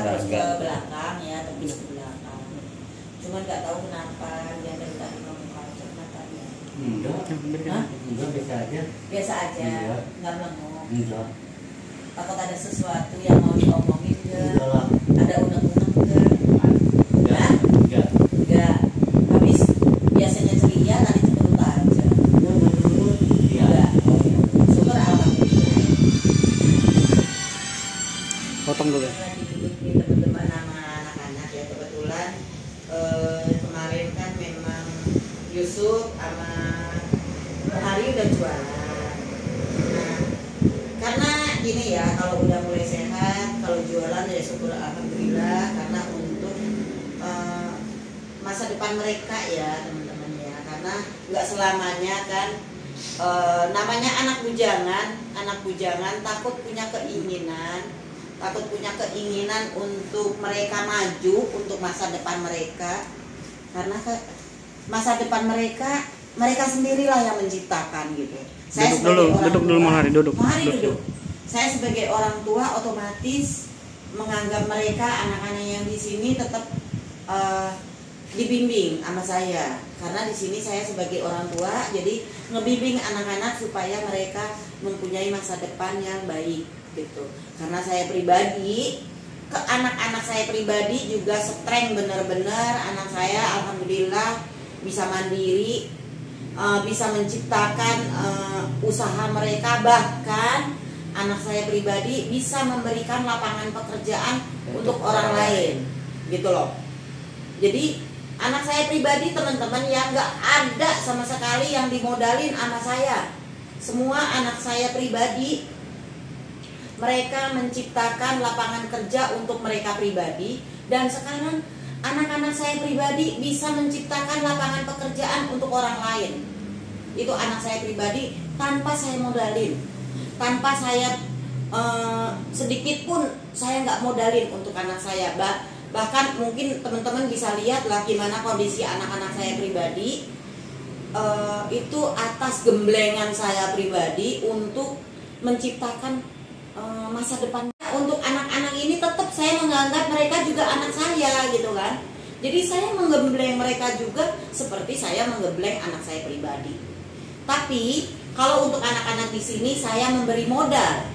Terus ke belakang ya, tembus ke belakang. Cuman nggak tahu kenapa dia dari tadi ngomong kenceng matanya. Enggak, biasa aja. Biasa aja, Iya. nggak melengok. Enggak. Takut ada sesuatu yang mau diomongin Enggak nggak? lah. Ada unek-unek nggak? Enggak. Enggak. Nggak. Habis biasanya ceria, tadi cemberut aja. Iya. Nggak. Syukur alhamdulillah. Potong dulu ya. Lagi duduk di teman-teman sama anak-anak ya, kebetulan kemarin kan memang Yusuf sama Hari udah jualan. Nah, karena gini ya, kalau udah mulai sehat, kalau jualan ya syukur alhamdulillah, karena untuk masa depan mereka ya teman-teman ya, karena nggak selamanya kan namanya anak bujangan takut punya keinginan untuk mereka maju untuk masa depan mereka, karena masa depan mereka sendirilah yang menciptakan gitu. Duduk dulu Mahari, duduk. Saya sebagai orang tua otomatis menganggap mereka anak-anak yang di sini tetap dibimbing sama saya, karena di sini saya sebagai orang tua jadi ngebimbing anak-anak supaya mereka mempunyai masa depan yang baik gitu. Karena saya pribadi ke anak-anak saya pribadi juga strength bener-bener, anak saya alhamdulillah bisa mandiri, bisa menciptakan usaha mereka, bahkan anak saya pribadi bisa memberikan lapangan pekerjaan untuk orang lain gitu loh. Jadi anak saya pribadi teman-teman yang nggak ada sama sekali yang dimodalin sama saya. Semua anak saya pribadi mereka menciptakan lapangan kerja untuk mereka pribadi, dan sekarang anak-anak saya pribadi bisa menciptakan lapangan pekerjaan untuk orang lain. Itu anak saya pribadi tanpa saya modalin, tanpa saya sedikit pun saya nggak modalin untuk anak saya. Bahkan mungkin teman-teman bisa lihat lah gimana kondisi anak-anak saya pribadi, itu atas gemblengan saya pribadi untuk menciptakan masa depan untuk anak-anak ini. Tetap saya menganggap mereka juga anak saya gitu kan. Jadi saya menggembleng mereka juga seperti saya menggembleng anak saya pribadi. Tapi kalau untuk anak-anak di sini saya memberi modal,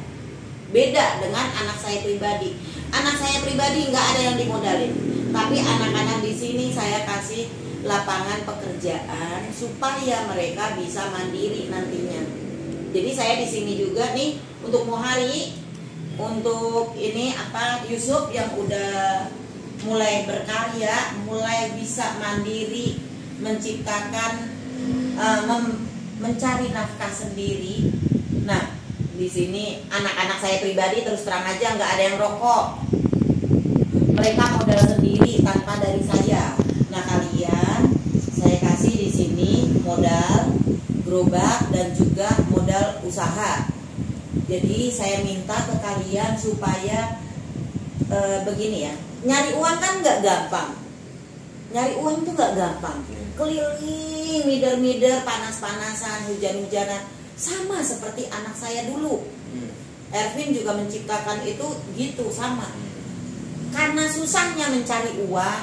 beda dengan anak saya pribadi. Anak saya pribadi nggak ada yang dimodalin, tapi anak-anak di sini saya kasih lapangan pekerjaan supaya mereka bisa mandiri nantinya. Jadi saya di sini juga nih untuk Mohari, untuk ini Yusuf yang udah mulai berkarya, mulai bisa mandiri, menciptakan, mencari nafkah sendiri. Nah, di sini anak-anak saya pribadi terus terang aja nggak ada yang rokok. Mereka modal sendiri tanpa dari saya. Nah, kalian saya kasih di sini modal gerobak dan juga modal usaha. Jadi saya minta ke kalian supaya begini ya, nyari uang kan nggak gampang. Nyari uang tuh nggak gampang. Keliling, mider-mider, panas-panasan, hujan-hujanan, sama seperti anak saya dulu. Erwin juga menciptakan itu gitu sama. Karena susahnya mencari uang,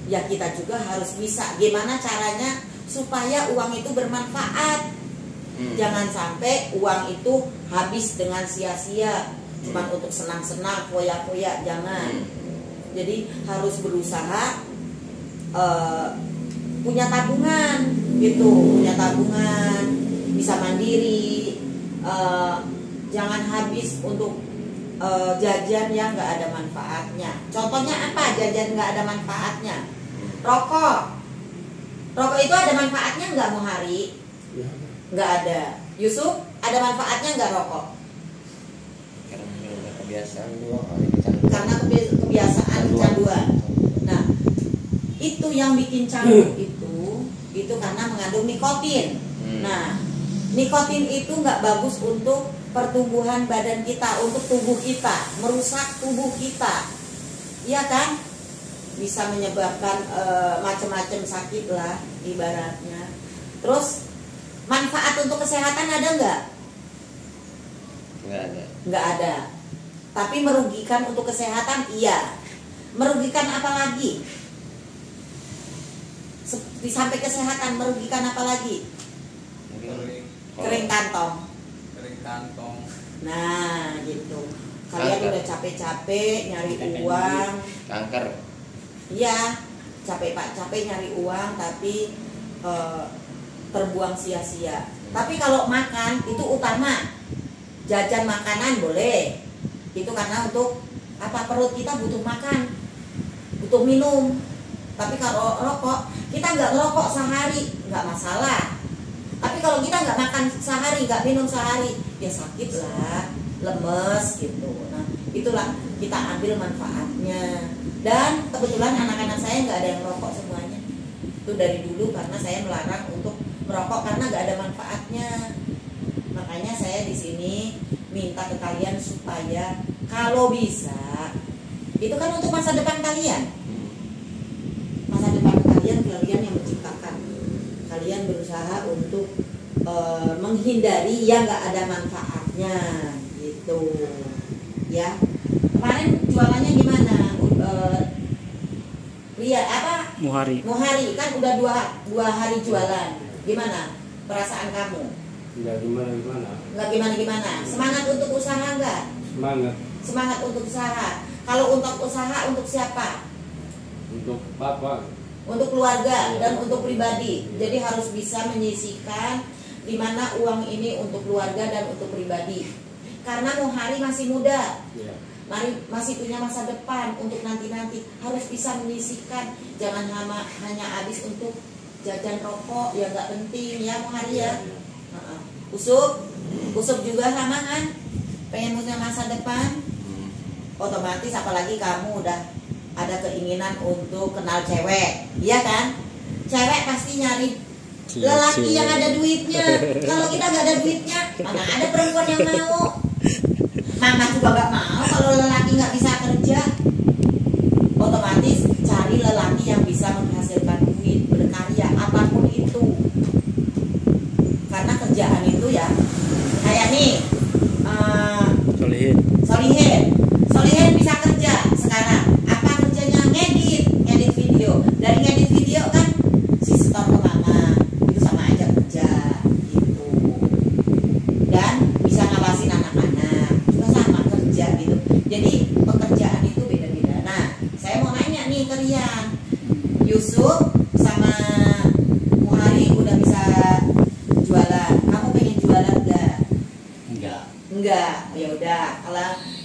ya kita juga harus bisa gimana caranya supaya uang itu bermanfaat. Jangan sampai uang itu habis dengan sia-sia, cuma untuk senang-senang, foya-foya, jangan. Jadi harus berusaha punya tabungan gitu, punya tabungan, bisa mandiri, jangan habis untuk jajan yang nggak ada manfaatnya. Contohnya apa jajan nggak ada manfaatnya? Rokok itu ada manfaatnya nggak Mohari? Nggak ada. Yusuf, ada manfaatnya nggak rokok? Karena kebiasaan doang. Karena kebiasaan kecanduan. Nah, itu yang bikin candu itu karena mengandung nikotin. Nah, Nikotin itu nggak bagus untuk pertumbuhan badan kita, untuk tubuh kita, merusak tubuh kita, iya kan? Bisa menyebabkan macam-macam sakit lah ibaratnya. Terus manfaat untuk kesehatan ada nggak? Nggak ada. Nggak ada. Tapi merugikan untuk kesehatan, iya. Merugikan apa lagi? Di samping kesehatan merugikan apa lagi? Kering kantong. Kering kantong. Nah, gitu. Kalian Kanker. udah capek-capek nyari uang. Kanker. Iya, capek nyari uang tapi terbuang sia-sia. Tapi kalau makan itu utama. Jajan makanan boleh. Itu karena untuk apa, perut kita butuh makan, butuh minum. Tapi kalau rokok, kita nggak ngerokok sehari nggak masalah. Tapi kalau kita nggak makan sehari, nggak minum sehari, ya sakit lah, lemes gitu. Nah, itulah kita ambil manfaatnya. Dan kebetulan anak-anak saya nggak ada yang merokok semuanya. Itu dari dulu karena saya melarang untuk merokok karena nggak ada manfaatnya. Makanya saya di sini minta ke kalian supaya kalau bisa, itu kan untuk masa depan kalian. Masa depan kalian yang menciptakan. Kalian berusaha untuk menghindari yang nggak ada manfaatnya gitu ya. Kemarin jualannya gimana? Lihat apa? Muhari. Kan udah dua hari jualan. Gimana perasaan kamu? Nggak gimana-gimana. Nggak gimana-gimana. Semangat untuk usaha nggak? Semangat. Semangat untuk usaha. Kalau untuk usaha untuk siapa? Untuk bapak. Untuk keluarga dan untuk pribadi. Jadi harus bisa menyisihkan di mana uang ini untuk keluarga dan untuk pribadi. Karena Muhari masih muda, Ya. masih punya masa depan untuk nanti-nanti. Harus bisa menyisihkan. Jangan hanya habis untuk jajan rokok yang nggak penting ya Muhari ya. Usuk juga sama kan? Pengen punya masa depan. Otomatis apalagi kamu udah ada keinginan untuk kenal cewek, iya kan? Cewek pasti nyari lelaki yang ada duitnya. Kalau kita nggak ada duitnya, mana ada perempuan yang mau? Mama juga nggak mau kalau lelaki nggak bisa kerja. Otomatis cari lelaki yang bisa menghasilkan duit, berkarya, apapun itu. Karena kerjaan itu ya, kayak nih, Solihin bisa kerja sekarang. Apa kerjanya? Ngedit video. Dari ngedit video kan si setor ke mama, itu sama aja kerja gitu. Dan bisa ngawasin anak-anak, juga sama kerja gitu. Jadi pekerjaan itu beda-beda. Nah, saya mau nanya nih ke Rian, Yusuf sama Muhari udah bisa jualan. Kamu pengen jualan nggak? Enggak, ya udah.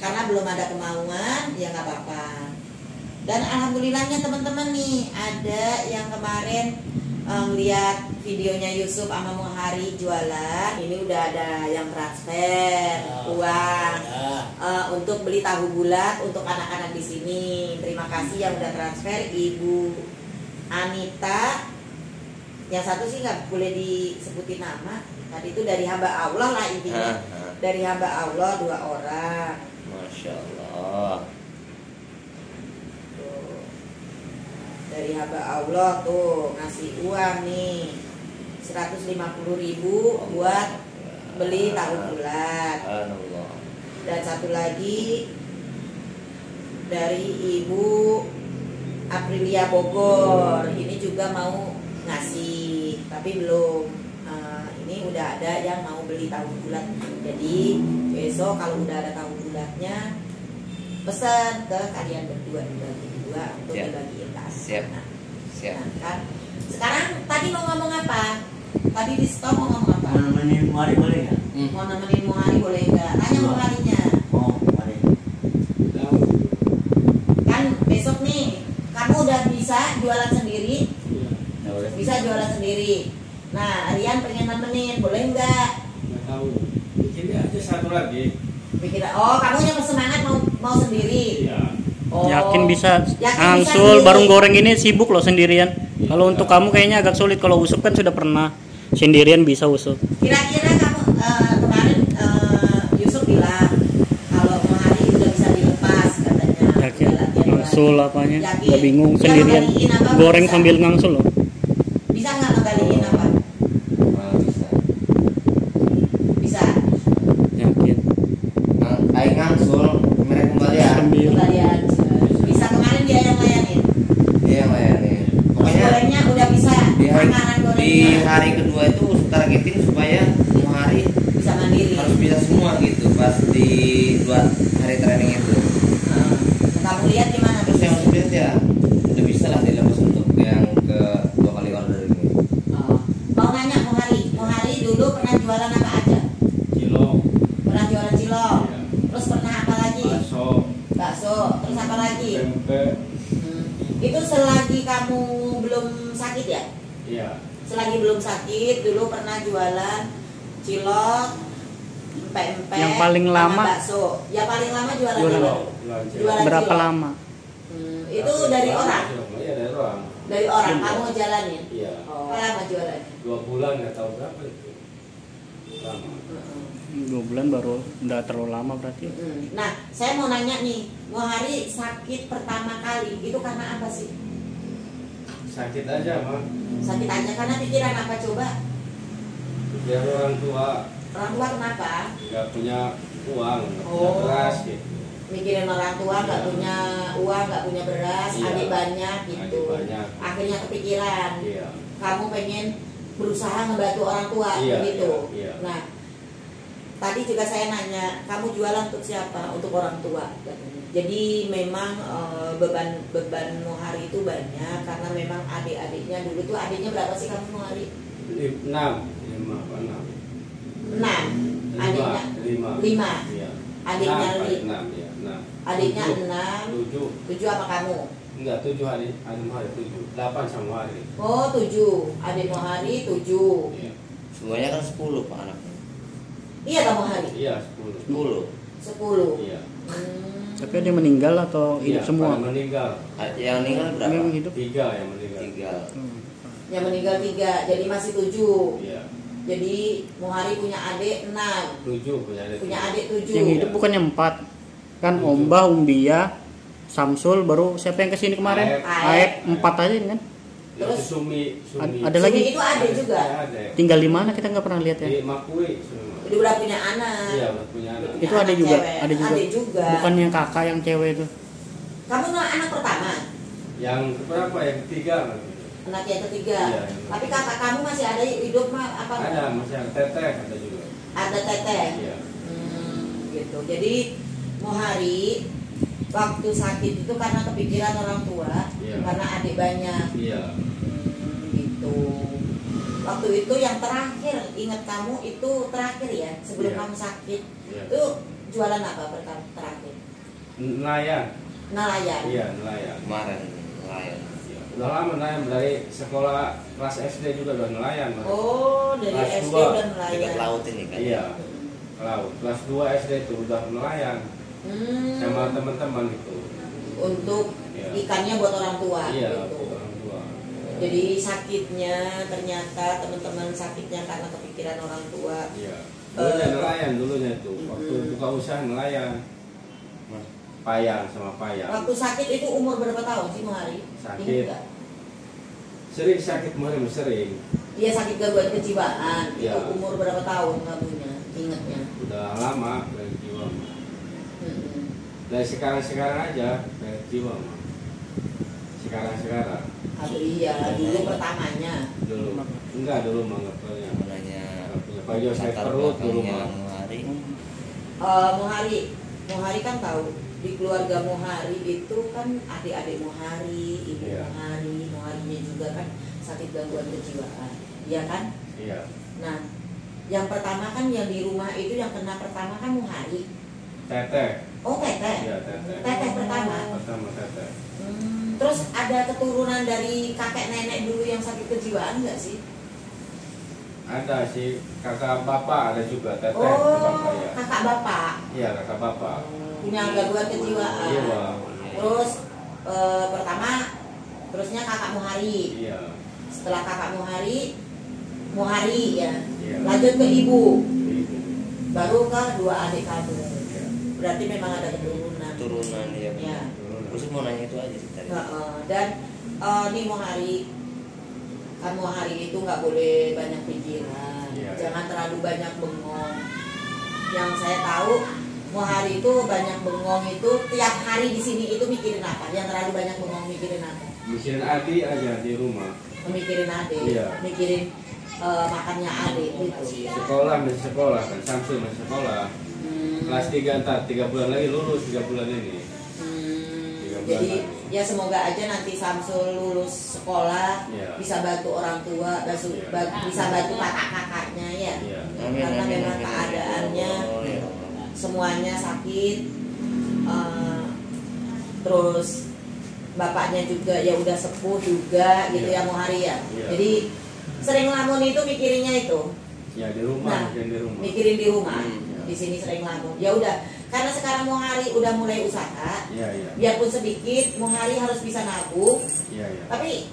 Karena belum ada kemauan, ya nggak apa-apa. Dan alhamdulillahnya teman-teman nih, ada yang kemarin lihat videonya Yusuf sama Muhari jualan. Ini udah ada yang transfer uang untuk beli tahu bulat untuk anak-anak di sini. Terima kasih yang udah transfer, Ibu Anita. Yang satu sih nggak boleh disebutin nama. Tadi itu dari hamba Allah lah intinya. Dari hamba Allah 2 orang. Masya Allah. Tuh. Dari hamba Allah tuh ngasih uang nih 150.000 buat beli tahu bulat. Allah. Dan satu lagi dari Ibu Aprilia Bogor. Ini juga mau ngasih tapi belum. Ini udah ada yang mau beli tahu bulat. Jadi besok kalau udah ada tahu bulatnya, pesan ke kalian berdua dibagi dua untuk dibagiin ke anak. Siap. Nah, kan? Sekarang tadi mau ngomong apa? Tadi di stop mau ngomong apa? Mau nemenin Muhari boleh nggak? Mau nemenin Muhari boleh nggak? Tanya Muharinya. Mau Muhari. Kan besok nih kamu udah bisa jualan sendiri, Ya. bisa jualan sendiri. Nah, Rian pengen nemenin, boleh nggak? Nggak tahu. Bikin aja satu lagi. Pikir, oh kamu yang semangat mau sendiri. Iya. Oh, Yakin bisa yakin bisa angsul sendiri. barung goreng ini sibuk loh sendirian. Kalau untuk kamu kayaknya agak sulit. Kalau Usep kan sudah pernah Sendirian bisa usul. Kira-kira kamu kemarin Yusuf bilang kalau Mohari udah bisa dilepas katanya. Yakin? Udah latihan Ngangsul bareng. apanya? Yakin. Udah bingung Dia sendirian. ngembaliin apa, Goreng bisa? sambil ngangsul loh. Bisa nggak ngembaliin apa? Malah bisa. Bisa. Yakin. Aing ngangsul, mereka kembali ya. Sambil. Kembalian. Bisa kemarin dia yang layanin. Dia yang layanin. Terus Pokoknya gorengnya udah bisa. di hari, Makanan di gorengnya hari kedua itu targetin supaya Mohari bisa mandiri. harus bisa semua gitu pas di 2 hari training itu. Kamu lihat gimana? Terus yang split ya udah bisa lah dilepas untuk yang ke 2 kali order ini. Oh. Mau nanya Mohari dulu pernah jualan apa aja? Cilok, Pernah jualan cilok. Iya. Terus pernah apa lagi? bakso, Terus apa lagi? tempe. Itu selagi kamu belum sakit ya? Iya. Selagi belum sakit dulu pernah jualan cilok, empek-empek. Yang paling sama lama? bakso. Ya paling lama jualan Jualan apa? Cilok, jualan cilok. Jualan Berapa cilok. lama? Itu dari orang. Iya, dari orang. Dari orang Iya. kamu jalanin. Iya. Oh. Berapa lama jualannya? 2 bulan nggak tahu berapa itu. Lama. 2 bulan baru udah terlalu lama berarti. Nah, saya mau nanya nih, Mohari sakit pertama kali itu karena apa sih? Sakit aja mah. Sakit aja karena pikiran apa coba? Biar orang tua Orang tua kenapa? nggak punya uang, nggak punya Oh. beras gitu. Mikirin orang tua nggak Iya. punya uang, nggak punya beras, Iya. adik banyak gitu. Adik banyak. Akhirnya kepikiran, Iya. kamu pengen berusaha membantu orang tua Iya, gitu. iya, iya. Nah, tadi juga saya nanya, kamu jualan untuk siapa? Untuk orang tua. Katanya. Jadi memang beban Mohari itu banyak karena memang adik-adiknya dulu tuh adiknya berapa sih kamu Mohari? 6, 5 apa 6? 6. Adiknya 5. 5. Iya. Adiknya 6 ya, 6. Adiknya 7. 6. 7. 7 apa kamu? Enggak, 7 hari, hari 7. 8 sama hari. Oh 7. Adik Mohari 7. Iya. Semuanya kan 10 Pak anaknya. Iya kamu Mohari? Iya, 10. 10. 10. Iya. Tapi dia meninggal atau hidup Iya, semua? pada meninggal. Yang meninggal berapa? Yang hidup? 3 yang meninggal. 3. Yang meninggal 3, jadi masih 7. Iya. Jadi Mohari punya adik 6. 7 punya adik. Punya adik 7. Yang hidup bukannya 4. Kan Omba, Umbia, Samsul, baru siapa yang kesini kemarin? Aep. Aep 4 aja kan? Terus Terus Sumi. Ada lagi? Sumi itu adik juga. Ya, ada. Tinggal di mana kita nggak pernah lihat ya? Di Makui semua. Dia udah punya anak. Iya, udah punya anak. Punya Itu ada anak juga, cewek. ada juga. Adik juga. Bukan yang kakak yang cewek itu. Kamu anak pertama, Yang keberapa? Yang ketiga. anak yang ketiga. Iya. Tapi kakak kamu masih ada hidup mah apa? Ada, masih ada teteh ada juga. Ada teteh. Iya. Gitu. Jadi Mohari waktu sakit itu karena kepikiran orang tua, Iya. karena adik banyak. Iya. Gitu. Waktu itu yang terakhir ingat kamu itu terakhir ya sebelum Iya. kamu sakit Iya. itu jualan apa pertama terakhir? Nelayan. Nelayan. Iya, nelayan. Kemarin nelayan. Iya. Udah lama nelayan dari sekolah kelas SD juga udah nelayan. Mas. Oh dari Kelas SD dua. udah Dekat nelayan. laut ini kan. Iya. Laut. Kelas 2 SD itu udah nelayan sama teman-teman itu. Untuk Iya. ikannya buat orang tua. Iya, Gitu. orang tua. Jadi sakitnya ternyata teman-teman sakitnya karena kepikiran orang tua. Iya. Dulunya nelayan dulunya itu. Waktu buka usaha nelayan. Payang sama payang. Waktu sakit itu umur berapa tahun sih Mohari? Sakit. Ingat nggak? Sering sakit murim sering. Dia sakit gangguan kejiwaan. Iya. Itu umur berapa tahun kamunya? Ingatnya. Udah lama dari jiwa. Mm-mm. Dari sekarang aja dari jiwa. Sekarang. Aduh, iya, dulu pertamanya. Dulu. Enggak dulu mah nggak punya. Namanya Pak Jo saya latar perut dulu belakangnya mah. Mohari. Mohari kan tahu di keluarga Mohari itu kan adik-adik Mohari, ibu Iya. Moharinya juga kan sakit gangguan kejiwaan, iya kan? Iya. Nah, yang pertama kan yang di rumah itu yang kena pertama kan Mohari. Teteh. Oh teteh, Iya teteh. teteh pertama. Pertama teteh. Terus ada keturunan dari kakek nenek dulu yang sakit kejiwaan nggak sih? Ada sih kakak bapak ada juga teteh Oh, bapak ya. kakak bapak Iya kakak bapak. punya gangguan kejiwaan. Iya Bang. Terus terusnya kakak Mohari. Iya. Setelah kakak Mohari Muhari ya. Iya. Lanjut ke ibu, Ibu. baru ke dua adik kamu. Iya. Berarti memang ada keturunan. Turunan ya. Ya. Terus mau nanya itu aja sih tadi. Dan nih Muhari, kan Muhari itu nggak boleh banyak pikiran, Iya. jangan terlalu banyak bengong. Yang saya tahu Muhari itu banyak bengong itu tiap hari di sini itu mikirin apa? Yang terlalu banyak bengong mikirin apa? Mikirin adik aja di rumah. Mikirin adik, Iya. mikirin makannya adik gitu. Sekolah masih sekolah kan, Samsul masih sekolah. Kelas 3 ntar 3 bulan lagi lulus 3 bulan ini. 3 bulan Jadi lagi. ya semoga aja nanti Samsul lulus sekolah, Iya. bisa bantu orang tua, bisa bantu kakak-kakaknya ya. Iya. Karena memang keadaannya Oh, ya. semuanya sakit, terus bapaknya juga ya udah sepuh juga gitu Iya. ya Muhari ya. Iya. Jadi sering lamun itu mikirinnya itu. Ya di rumah, Nah, mungkin di rumah. mikirin di rumah. Hmm. Di sini sering lamun. Ya udah, karena sekarang Muhari udah mulai usaha, Iya, iya. biarpun sedikit Muhari harus bisa nabung, Iya, iya. tapi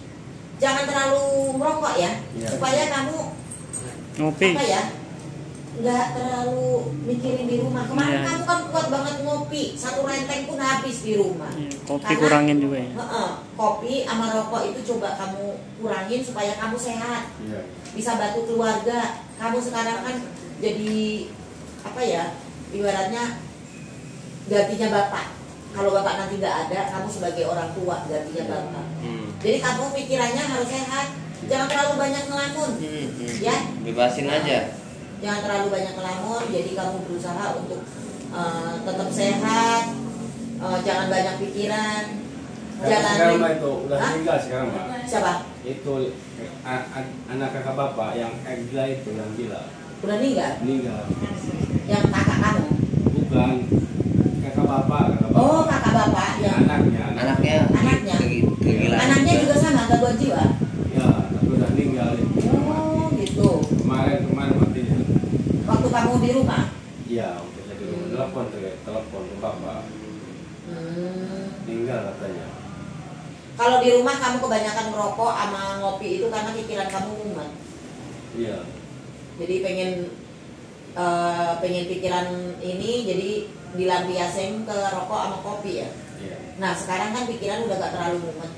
jangan terlalu merokok ya, Iya. supaya kamu Ngopi. apa ya, nggak terlalu mikirin di rumah. Kemarin Iya. kamu kan kuat banget ngopi, satu renteng pun habis di rumah. Iya, kopi Karena- kurangin juga ya. Kopi sama rokok itu coba kamu kurangin supaya kamu sehat, Iya. bisa bantu keluarga. Kamu sekarang kan jadi apa ya, ibaratnya gantinya bapak. Kalau bapak nanti nggak ada, kamu sebagai orang tua gantinya bapak. Jadi kamu pikirannya harus sehat, jangan terlalu banyak ngelamun. Ya. Bebasin aja. Jangan terlalu banyak ngelamun, jadi kamu berusaha untuk tetap sehat, jangan banyak pikiran, Sekarang Mbak itu udah Hah? meninggal sekarang Mbak. Siapa? Itu anak kakak bapak yang gila itu yang gila Udah meninggal. yang kakak kamu? Bukan kakak bapak. Oh, kakak bapak yang Anaknya. Anaknya. Kegilaan. anaknya juga sama gangguan jiwa. Ya, tapi udah meninggal. Oh, gitu. Kemarin matinya. Waktu kamu di rumah? Iya, waktu saya di rumah telepon ke bapak. Meninggal katanya. Kalau di rumah kamu kebanyakan ngerokok sama ngopi itu karena pikiran kamu mumet. Iya. Jadi pengen pikiran ini jadi dilampiasin ke rokok sama kopi ya. Iya. Nah sekarang kan pikiran udah gak terlalu mumet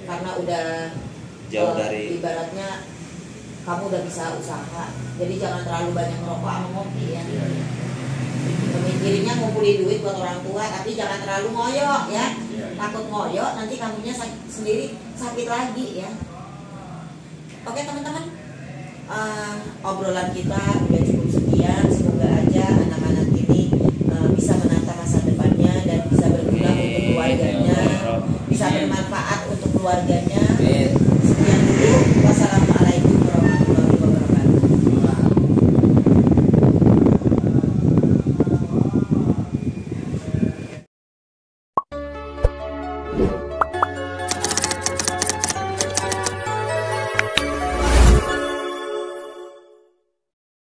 karena udah Jauh dari. ibaratnya kamu udah bisa usaha. Jadi jangan terlalu banyak ngerokok sama ngopi ya. Iya. Mikirinnya ngumpulin duit buat orang tua, tapi jangan terlalu ngoyok ya. Iya. Takut ngoyok nanti kamunya sendiri sakit lagi ya. Oke teman-teman, obrolan kita udah cukup sekian. Semoga aja anak-anak ini bisa menata masa depannya dan bisa berguna untuk keluarganya, bisa bermanfaat untuk keluarganya.